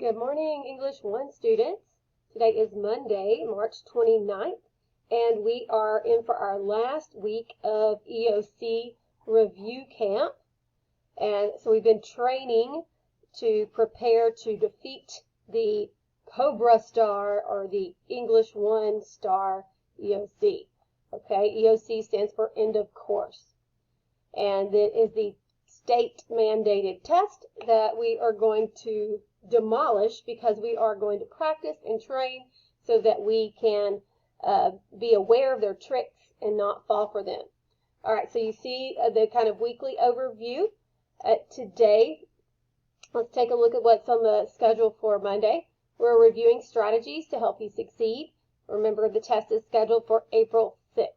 Good morning, English 1 students. Today is Monday, March 29th, and we are in for our last week of EOC review camp. And so we've been training to prepare to defeat the Cobra Star or the English 1 Star EOC. Okay, EOC stands for end of course. And it is the state mandated test that we are going to demolish because we are going to practice and train so that we can be aware of their tricks and not fall for them. All right, so you see the kind of weekly overview. Today, let's take a look at what's on the schedule for Monday. We're reviewing strategies to help you succeed. Remember, the test is scheduled for April 6th.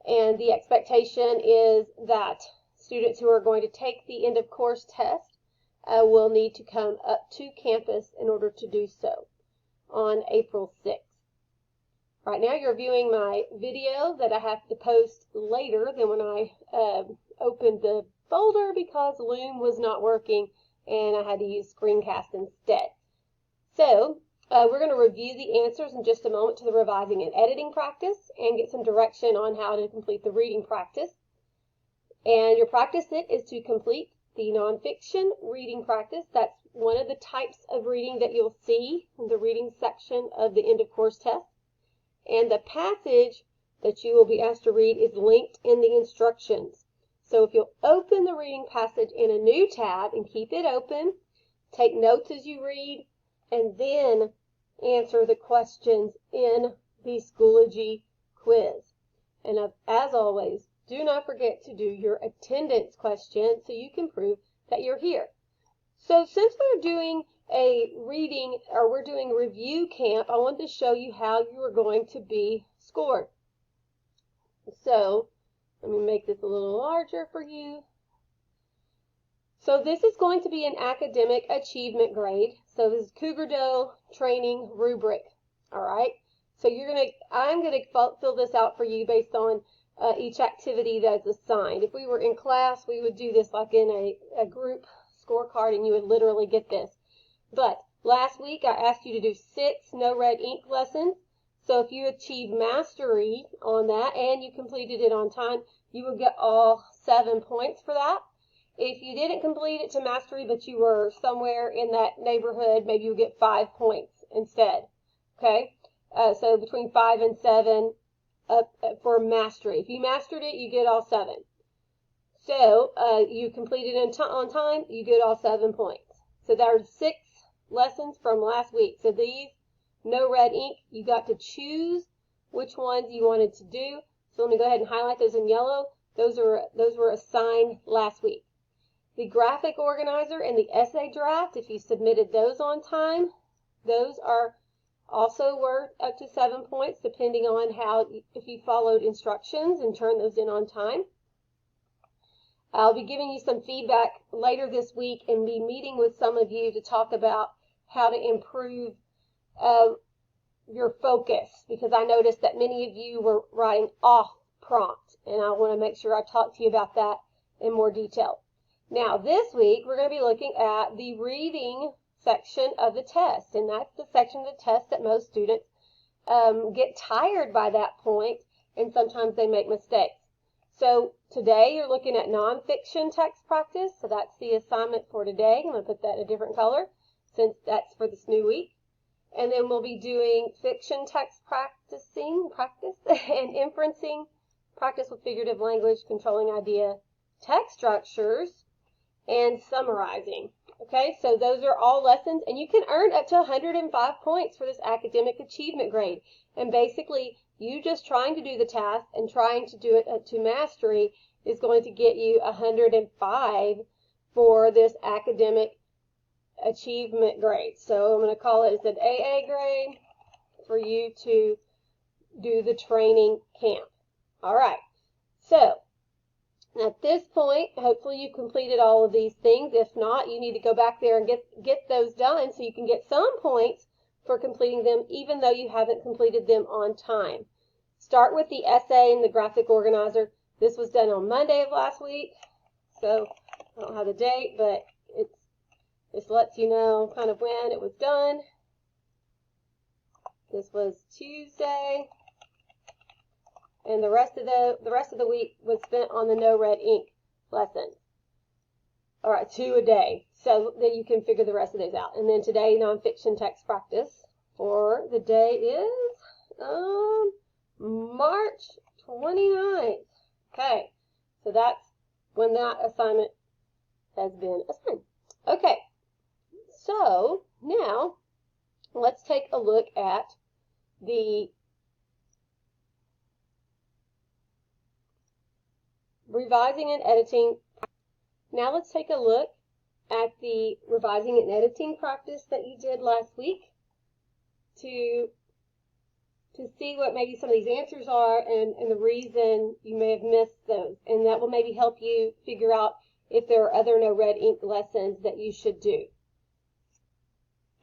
And the expectation is that students who are going to take the end of course test will need to come up to campus in order to do so on April 6th. Right now you're viewing my video that I have to post later than when I opened the folder because Loom was not working and I had to use screencast instead. So we're going to review the answers in just a moment to the revising and editing practice and get some direction on how to complete the reading practice. And your practice set is to complete the nonfiction reading practice. That's one of the types of reading that you'll see in the reading section of the end of course test. And the passage that you will be asked to read is linked in the instructions. So if you'll open the reading passage in a new tab and keep it open, take notes as you read, and then answer the questions in the Schoology quiz. And as always, do not forget to do your attendance question so you can prove that you're here. So since we're doing a reading, or we're doing review camp, I want to show you how you are going to be scored. So let me make this a little larger for you. So this is going to be an academic achievement grade. So this is Cougar Doe training rubric. All right. So I'm gonna fill this out for you based on each activity that's assigned. If we were in class, we would do this like in a group scorecard, and you would literally get this. But last week I asked you to do 6 no red ink lessons. So if you achieve mastery on that and you completed it on time, you would get all 7 points for that. If you didn't complete it to mastery, but you were somewhere in that neighborhood, maybe you'll get 5 points instead. Okay? So between 5 and 7 for mastery. If you mastered it, you get all 7. So you completed it on time, you get all 7 points. So there are 6 lessons from last week. So these, no red ink, you got to choose which ones you wanted to do. So let me go ahead and highlight those in yellow. Those were assigned last week. The graphic organizer and the essay draft, if you submitted those on time, those are also worth up to 7 points depending on if you followed instructions and turned those in on time. I'll be giving you some feedback later this week and be meeting with some of you to talk about how to improve your focus, because I noticed that many of you were writing off prompt, and I want to make sure I talk to you about that in more detail. Now this week we're going to be looking at the reading section of the test, and that's the section of the test that most students get tired by that point, and sometimes they make mistakes. So today you're looking at nonfiction text practice, so that's the assignment for today. I'm going to put that in a different color since that's for this new week. And then we'll be doing fiction text practice and inferencing, practice with figurative language, controlling idea, text structures, and summarizing. Okay, so those are all lessons, and you can earn up to 105 points for this academic achievement grade. And basically, you just trying to do the task and trying to do it to mastery is going to get you 105 for this academic achievement grade. So I'm going to call it an AA grade for you to do the training camp. All right, so at this point, hopefully you completed all of these things. If not, you need to go back there and get those done so you can get some points for completing them, even though you haven't completed them on time. Start with the essay and the graphic organizer. This was done on Monday of last week, so I don't have the date, but This lets you know kind of when it was done. This was Tuesday, and the rest of the week was spent on the no red ink lessons. All right, 2 a day, so that you can figure the rest of those out. And then today, nonfiction text practice for the day is March 29th. Okay, so that's when that assignment has been assigned. Okay, so now let's take a look at the revising and editing. Now let's take a look at the revising and editing practice that you did last week to see what maybe some of these answers are and the reason you may have missed those. And that will maybe help you figure out if there are other no red ink lessons that you should do.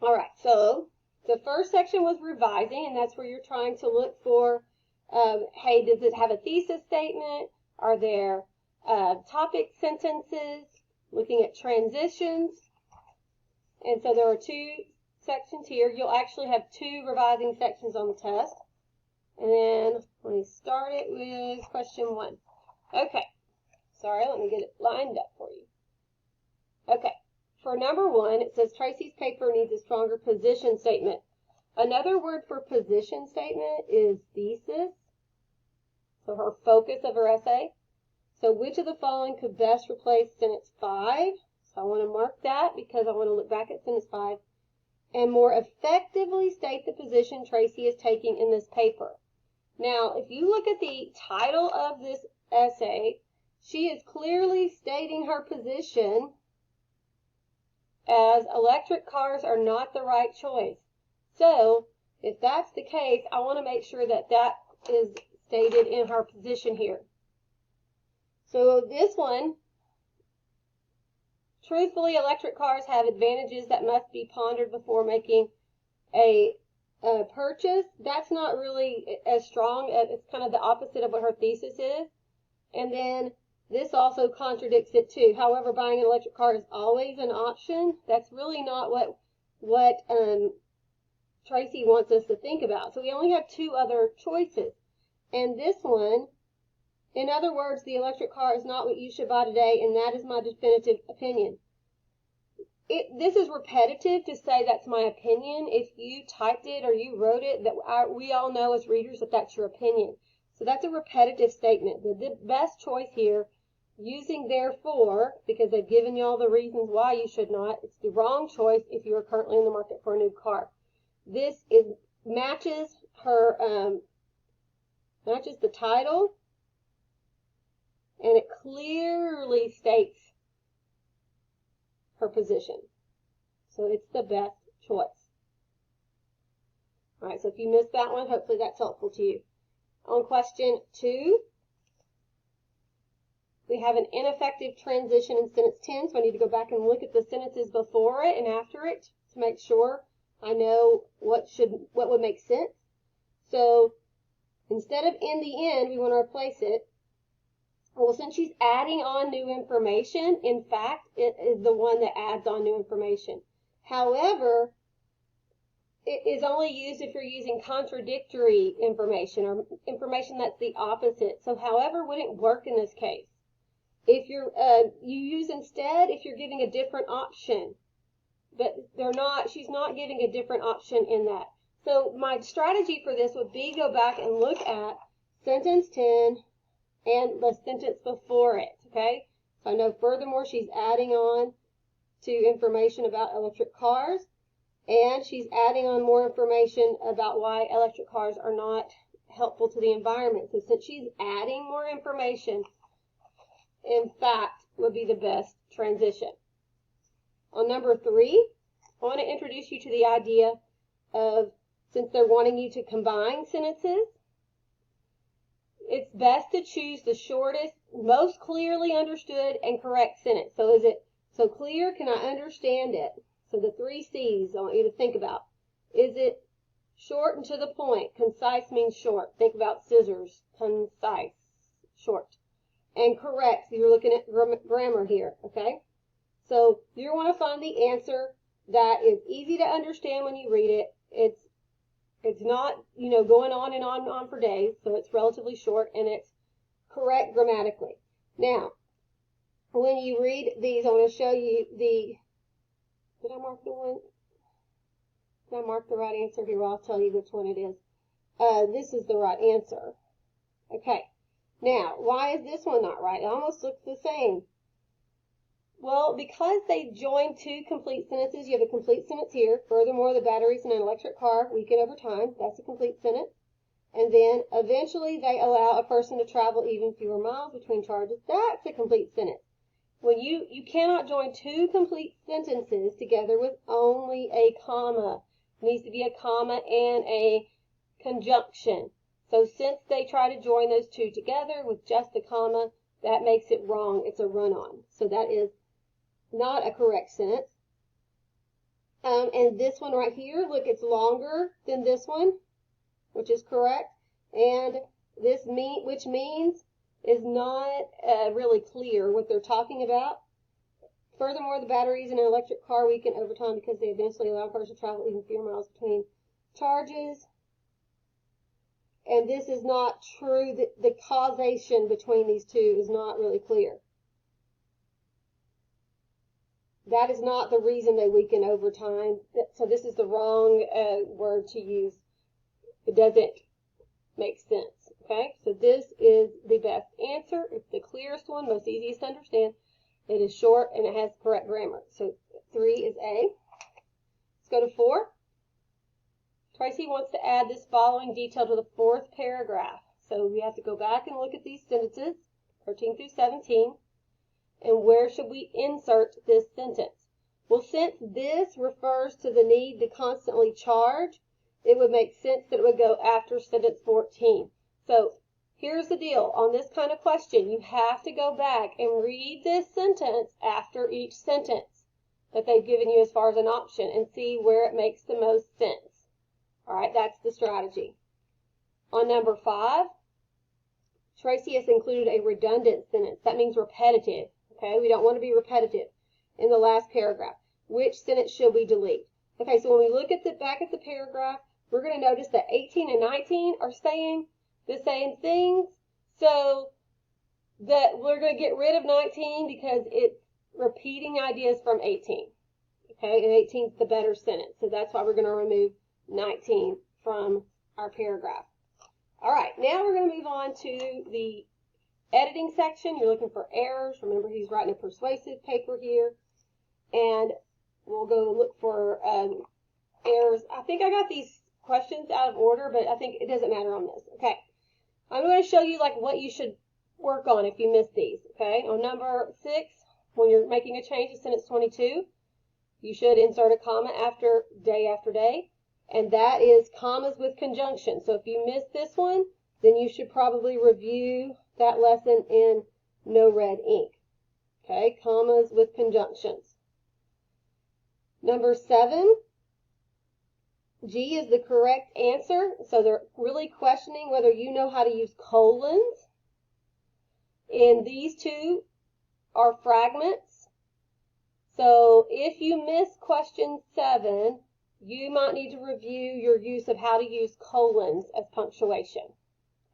All right, so the first section was revising, and that's where you're trying to look for, hey, does it have a thesis statement? Are there topic sentences? Looking at transitions. And so there are 2 sections here. You'll actually have 2 revising sections on the test. And then let me start it with question 1. Okay. Sorry, let me get it lined up for you. Okay. For number 1, it says Tracy's paper needs a stronger position statement. Another word for position statement is thesis. So her focus of her essay. So which of the following could best replace sentence 5? So I want to mark that because I want to look back at sentence 5. And more effectively state the position Tracy is taking in this paper. Now, if you look at the title of this essay, she is clearly stating her position as electric cars are not the right choice. So if that's the case, I want to make sure that that is stated in her position here. So this one, truthfully, electric cars have advantages that must be pondered before making a purchase. That's not really as strong. It's kind of the opposite of what her thesis is. And then this also contradicts it too. However, buying an electric car is always an option. That's really not what Tracy wants us to think about. So we only have 2 other choices. And this one, in other words, the electric car is not what you should buy today, and that is my definitive opinion. This is repetitive to say that's my opinion. If you typed it or you wrote it, we all know as readers that that's your opinion. So that's a repetitive statement. The best choice here, using therefore, because they've given you all the reasons why you should not, it's the wrong choice if you are currently in the market for a new car. This matches her, matches the title, and it clearly states her position. So it's the best choice. All right, so if you missed that one, hopefully that's helpful to you. On question 2, we have an ineffective transition in sentence 10, so I need to go back and look at the sentences before it and after it to make sure I know what would make sense. So instead of in the end, we want to replace it. Well, since she's adding on new information, in fact, it is the one that adds on new information. However, it is only used if you're using contradictory information or information that's the opposite. So however wouldn't work in this case. If you're, you use instead if you're giving a different option. But she's not giving a different option in that. So my strategy for this would be go back and look at sentence 10 and the sentence before it, okay? So I know furthermore she's adding on to information about electric cars, and she's adding on more information about why electric cars are not helpful to the environment. So since she's adding more information, in fact, would be the best transition. On number 3, I want to introduce you to the idea of, since they're wanting you to combine sentences, it's best to choose the shortest, most clearly understood and correct sentence. So is it so clear? Can I understand it? So the 3 C's I want you to think about. Is it short and to the point? Concise means short. Think about scissors. Concise, short. And correct. So you're looking at grammar here, okay? So you want to find the answer that is easy to understand when you read it. It's not, going on and on for days, so it's relatively short, and it's correct grammatically. Now, when you read these, I want to show you did I mark the one? Did I mark the right answer here? Well, I'll tell you which one it is. This is the right answer. Okay. Now, why is this one not right? It almost looks the same. Well, because they join two complete sentences, you have a complete sentence here. Furthermore, the batteries in an electric car weaken over time. That's a complete sentence. And then, eventually, they allow a person to travel even fewer miles between charges. That's a complete sentence. When you cannot join two complete sentences together with only a comma. It needs to be a comma and a conjunction. So since they try to join those two together with just a comma, that makes it wrong. It's a run-on. So that is not a correct sentence. And this one right here, look, it's longer than this one, which is correct. And this which means is not really clear what they're talking about. Furthermore, the batteries in an electric car weaken over time because they eventually allow cars to travel even fewer miles between charges. And this is not true. The causation between these two is not really clear. That is not the reason they weaken over time. So this is the wrong word to use. It doesn't make sense. Okay, so this is the best answer. It's the clearest one, most easiest to understand. It is short and it has correct grammar. So 3 is A. Let's go to 4. Tracy wants to add this following detail to the 4th paragraph. So we have to go back and look at these sentences, 13 through 17. And where should we insert this sentence? Well, since this refers to the need to constantly charge, it would make sense that it would go after sentence 14. So here's the deal. On this kind of question, you have to go back and read this sentence after each sentence that they've given you as far as an option and see where it makes the most sense. All right, that's the strategy. On number 5, Tracy has included a redundant sentence. That means repetitive. Okay, we don't want to be repetitive in the last paragraph. Which sentence should we delete? Okay, so when we look at the back of the paragraph, we're going to notice that 18 and 19 are saying the same things. So that we're going to get rid of 19 because it's repeating ideas from 18. Okay, and 18 is the better sentence. So that's why we're going to remove 19 from our paragraph. All right, now we're going to move on to the editing section. You're looking for errors. Remember, he's writing a persuasive paper here. And we'll go look for errors. I think I got these questions out of order, but I think it doesn't matter on this. Okay. I'm going to show you like what you should work on if you miss these. Okay. On number 6, when you're making a change to sentence 22, you should insert a comma after day, and that is commas with conjunction. So if you missed this one, then you should probably review that lesson in no red ink. Okay, commas with conjunctions. Number 7, G is the correct answer. So they're really questioning whether you know how to use colons. And these two are fragments. So if you miss question 7, you might need to review your use of how to use colons as punctuation.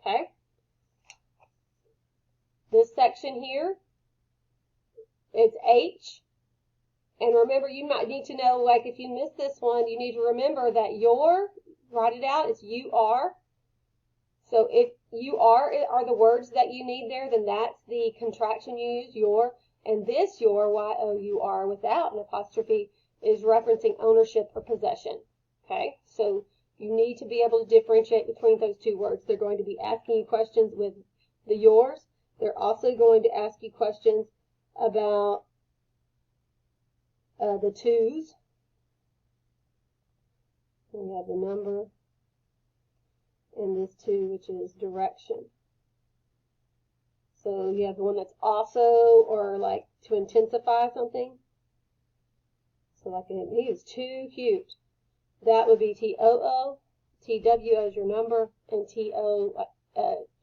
Okay? This section here, it's H. And remember, you might need to know, like if you miss this one, you need to remember that your, write it out, it's you are. So if you are the words that you need there, then that's the contraction you use, your. And this your, Y-O-U-R, without an apostrophe, is referencing ownership or possession. Okay? So you need to be able to differentiate between those two words. They're going to be asking you questions with the yours. They're also going to ask you questions about the twos. We have the number and this two, which is direction. So you have the one that's also, or like to intensify something. So like he is too cute. That would be T-O-O, T-W as your number, and T-O,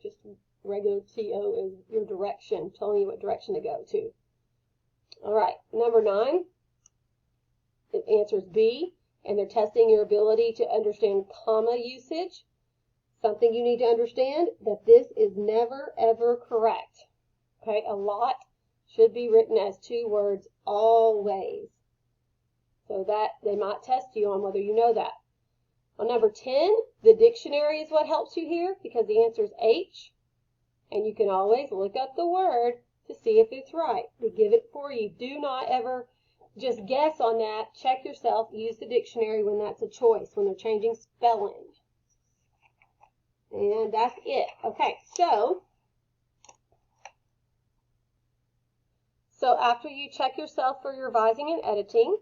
just regular T-O is your direction, telling you what direction to go to. All right, number 9, the answer is B, and they're testing your ability to understand comma usage. Something you need to understand, that this is never, ever correct. Okay, a lot should be written as 2 words always. So that they might test you on whether you know that. On number 10, the dictionary is what helps you here because the answer is H. And you can always look up the word to see if it's right. They give it for you. Do not ever just guess on that. Check yourself. Use the dictionary when that's a choice, when they're changing spelling. And that's it. Okay, so after you check yourself for your revising and editing,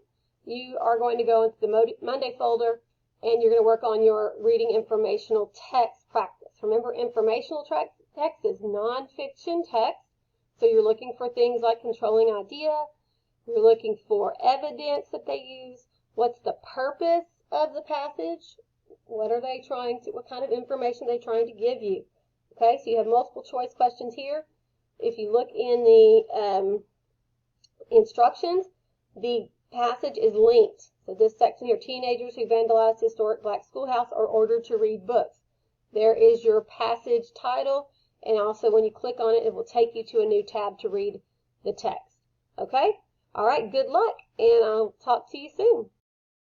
you are going to go into the Monday folder and you're going to work on your reading informational text practice. Remember, informational text is nonfiction text. So you're looking for things like controlling idea. You're looking for evidence that they use. What's the purpose of the passage? What kind of information are they trying to give you? Okay, so you have multiple choice questions here. If you look in the instructions, the passage is linked. So this section here, teenagers who vandalized historic black schoolhouse are ordered to read books. There is your passage title, and also when you click on it, it will take you to a new tab to read the text. Okay? All right, good luck, and I'll talk to you soon.